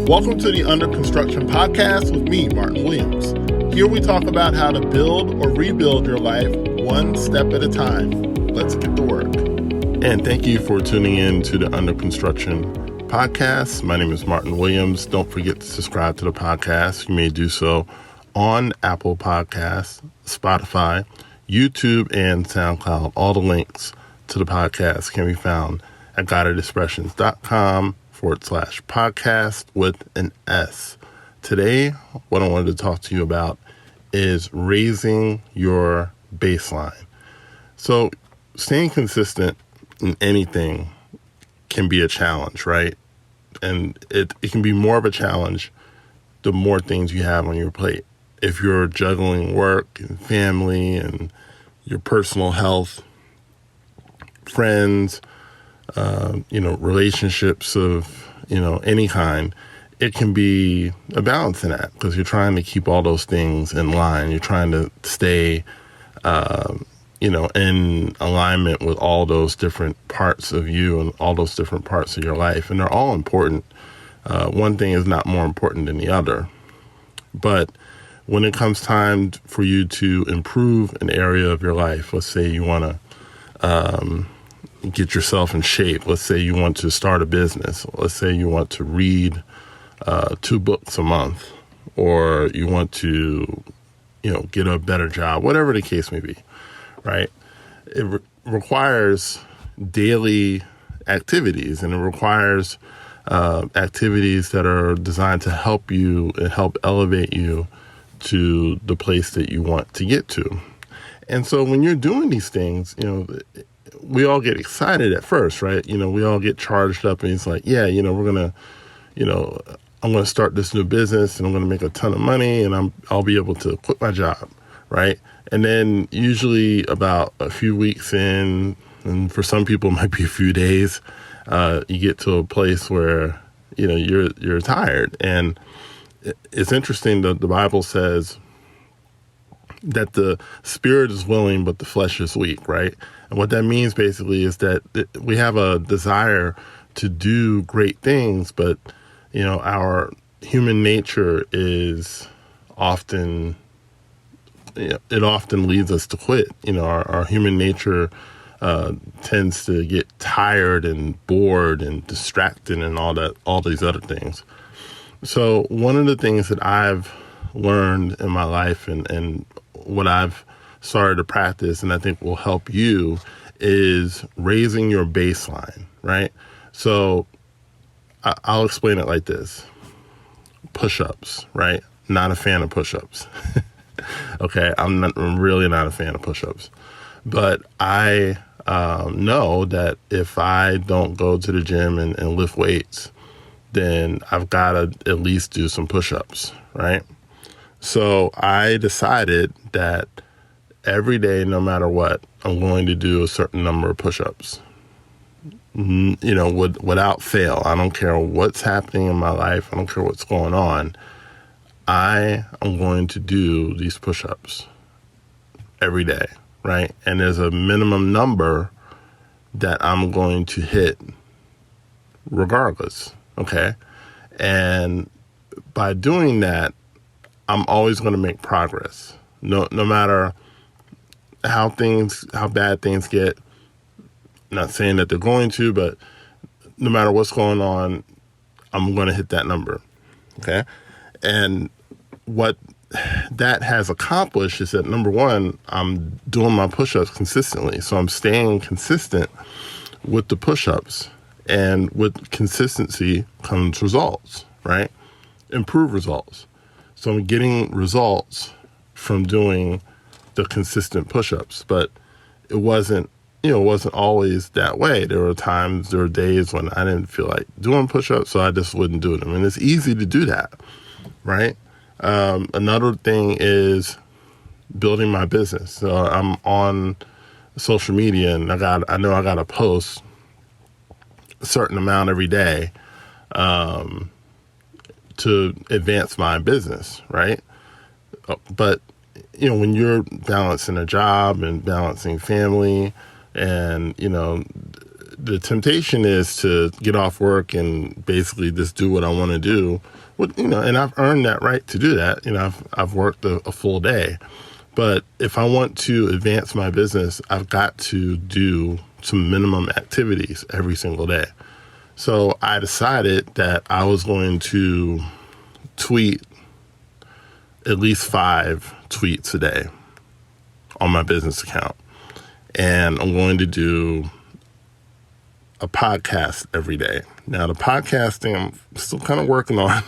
Welcome to the Under Construction Podcast with me, Martin Williams. Here we talk about how to build or rebuild your life one step at a time. Let's get to work. And thank you for tuning in to the Under Construction Podcast. My name is Martin Williams. Don't forget to subscribe to the podcast. You may do so on Apple Podcasts, Spotify, YouTube, and SoundCloud. All the links to the podcast can be found at guidedexpressions.com/podcast with an S. Today, what I wanted to talk to you about is raising your baseline. So staying consistent in anything can be a challenge, right? And it can be more of a challenge the more things you have on your plate. If you're juggling work and family and your personal health, friends, relationships of, any kind, it can be a balancing act because you're trying to keep all those things in line. You're trying to stay, in alignment with all those different parts of you and all those different parts of your life. And they're all important. One thing is not more important than the other. But when it comes time for you to improve an area of your life, let's say you want to, get yourself in shape. Let's say you want to start a business. Let's say you want to read 2 books a month, or you want to, get a better job, whatever the case may be, right? It requires daily activities, and it requires activities that are designed to help you and help elevate you to the place that you want to get to. And so when you're doing these things, we all get excited at first, right? We all get charged up and it's like, yeah, we're going to, I'm going to start this new business and I'm going to make a ton of money and I'll be able to quit my job, right? And then usually about a few weeks in, and for some people it might be a few days, you get to a place where, you're tired. And it's interesting that the Bible says that the spirit is willing, but the flesh is weak, right? And what that means basically is that we have a desire to do great things, but, our human nature is often, it often leads us to quit. Our human nature tends to get tired and bored and distracted and all these other things. So one of the things that I've learned in my life and what I've started to practice, and I think will help you, is raising your baseline, right? So I'll explain it like this. Push-ups, right? Not a fan of push-ups. Okay, I'm really not a fan of push-ups. But I know that if I don't go to the gym and lift weights, then I've got to at least do some push-ups, right? So I decided that every day, no matter what, I'm going to do a certain number of push-ups, without fail. I don't care what's happening in my life. I don't care what's going on. I am going to do these push-ups every day, right? And there's a minimum number that I'm going to hit regardless, okay? And by doing that, I'm always going to make progress. No matter how bad things get. Not saying that they're going to, but no matter what's going on, I'm going to hit that number. Okay. And what that has accomplished is that, number one, I'm doing my push-ups consistently. So I'm staying consistent with the push-ups, and with consistency comes results, right? Improved results. So I'm getting results from doing the consistent push-ups, but it wasn't always that way. There were days when I didn't feel like doing push-ups, so I just wouldn't do them. And it's easy to do that, right? Another thing is building my business. So I'm on social media, and I know I got to post a certain amount every day to advance my business, right? But when you're balancing a job and balancing family and, the temptation is to get off work and basically just do what I want to do. And I've earned that right to do that. I've worked a full day. But if I want to advance my business, I've got to do some minimum activities every single day. So I decided that I was going to tweet at least 5 tweets a day on my business account. And I'm going to do a podcast every day. Now, the podcasting, I'm still kind of working on.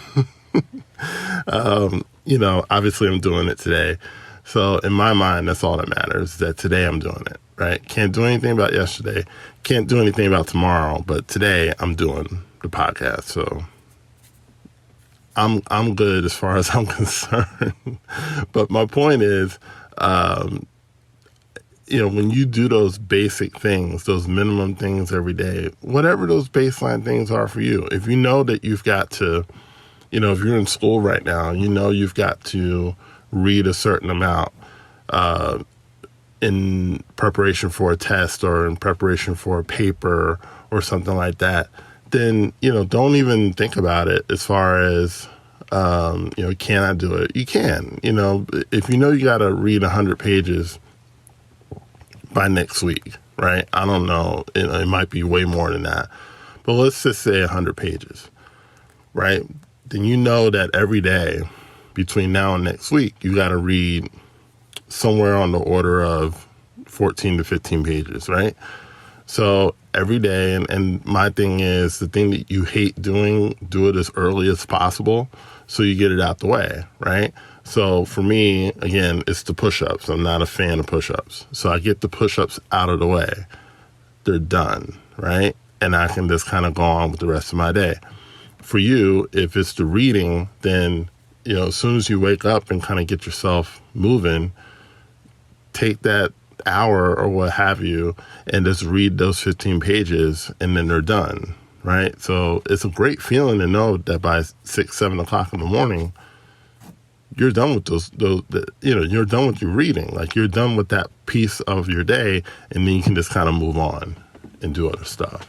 Obviously I'm doing it today. So in my mind, that's all that matters, that today I'm doing it, right? Can't do anything about yesterday. Can't do anything about tomorrow. But today I'm doing the podcast. So I'm good as far as I'm concerned. But my point is, when you do those basic things, those minimum things every day, whatever those baseline things are for you, if you know that you've got to, if you're in school right now, you've got to read a certain amount in preparation for a test or in preparation for a paper or something like that, then, don't even think about it as far as, can I do it? You can. If you got to read 100 pages by next week, right? I don't know. It might be way more than that. But let's just say 100 pages, right? Then that every day between now and next week, you got to read somewhere on the order of 14 to 15 pages, right? So every day, and my thing is, the thing that you hate doing, do it as early as possible so you get it out the way, right? So for me, again, it's the push-ups. I'm not a fan of push-ups. So I get the push-ups out of the way. They're done, right? And I can just kind of go on with the rest of my day. For you, if it's the reading, then, as soon as you wake up and kind of get yourself moving, take that hour or what have you and just read those 15 pages and then they're done, right? So it's a great feeling to know that by 6, 7 o'clock in the morning, you're done with you're done with your reading. Like, you're done with that piece of your day, and then you can just kind of move on and do other stuff,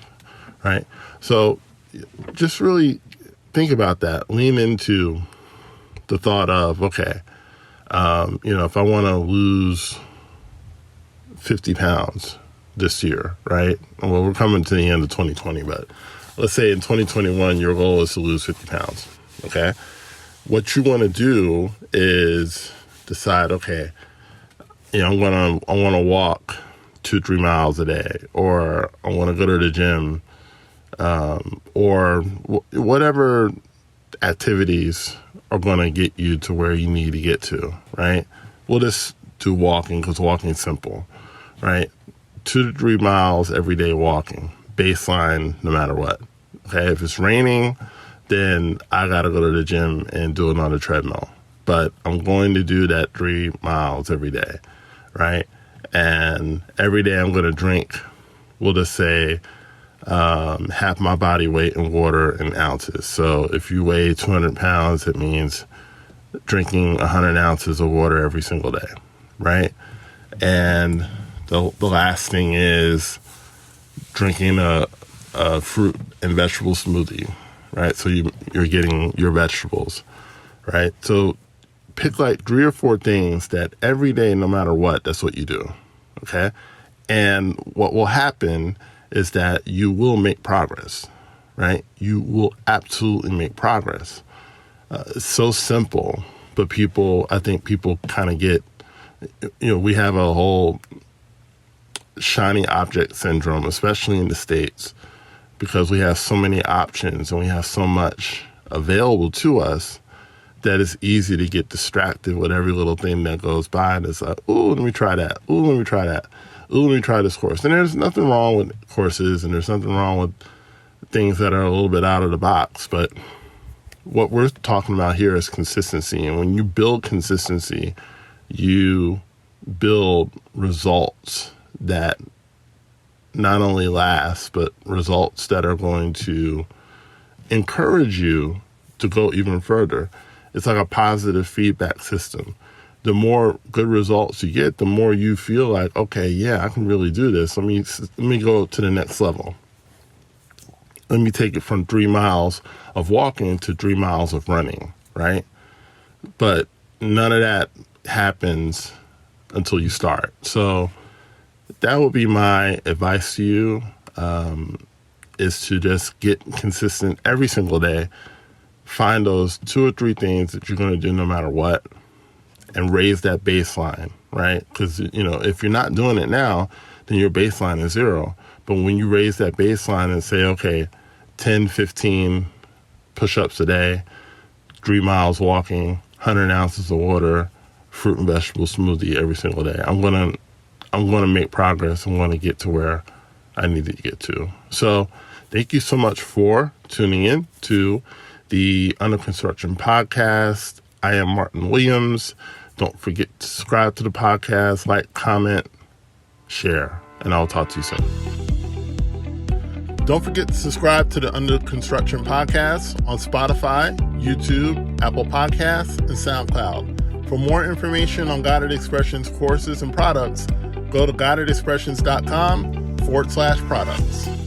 right? So just really think about that. Lean into the thought of, okay, if I want to lose 50 pounds this year, right? Well, we're coming to the end of 2020, but let's say in 2021, your goal is to lose 50 pounds, okay? What you want to do is decide, okay, I want to walk 2-3 miles a day, or I want to go to the gym, or whatever activities are going to get you to where you need to get to, right? We'll just do walking because walking is simple, right? 2 to 3 miles every day walking, baseline, no matter what. Okay, if it's raining, then I got to go to the gym and do it on the treadmill. But I'm going to do that 3 miles every day, right? And every day I'm going to drink, we'll just say, half my body weight in water in ounces. So if you weigh 200 pounds, it means drinking 100 ounces of water every single day, right? And the last thing is drinking a fruit and vegetable smoothie, right? So you're getting your vegetables, right? So pick like 3 or 4 things that every day, no matter what, that's what you do, okay? And what will happen is that you will make progress, right? You will absolutely make progress. It's so simple, but I think people kind of get, we have a whole shiny object syndrome, especially in the States, because we have so many options and we have so much available to us that it's easy to get distracted with every little thing that goes by. And it's like, ooh, let me try that. Ooh, let me try that. Ooh, let me try this course. And there's nothing wrong with courses, and there's nothing wrong with things that are a little bit out of the box. But what we're talking about here is consistency. And when you build consistency, you build results that not only last, but results that are going to encourage you to go even further. It's like a positive feedback system. The more good results you get, the more you feel like, okay, yeah, I can really do this. Let me go to the next level, let me take it from 3 miles of walking to 3 miles of running, right? But none of that happens until you start. So that would be my advice to you, is to just get consistent every single day. Find those 2 or 3 things that you're going to do no matter what, and raise that baseline, right? Because, if you're not doing it now, then your baseline is 0. But when you raise that baseline and say, okay, 10, 15 push-ups a day, 3 miles walking, 100 ounces of water, fruit and vegetable smoothie every single day, I'm gonna make progress. I'm gonna get to where I need to get to. So thank you so much for tuning in to the Under Construction podcast. I am Martin Williams. Don't forget to subscribe to the podcast, like, comment, share, and I'll talk to you soon. Don't forget to subscribe to the Under Construction podcast on Spotify, YouTube, Apple Podcasts, and SoundCloud. For more information on Guided Expressions courses and products, go to guidedexpressions.com/products.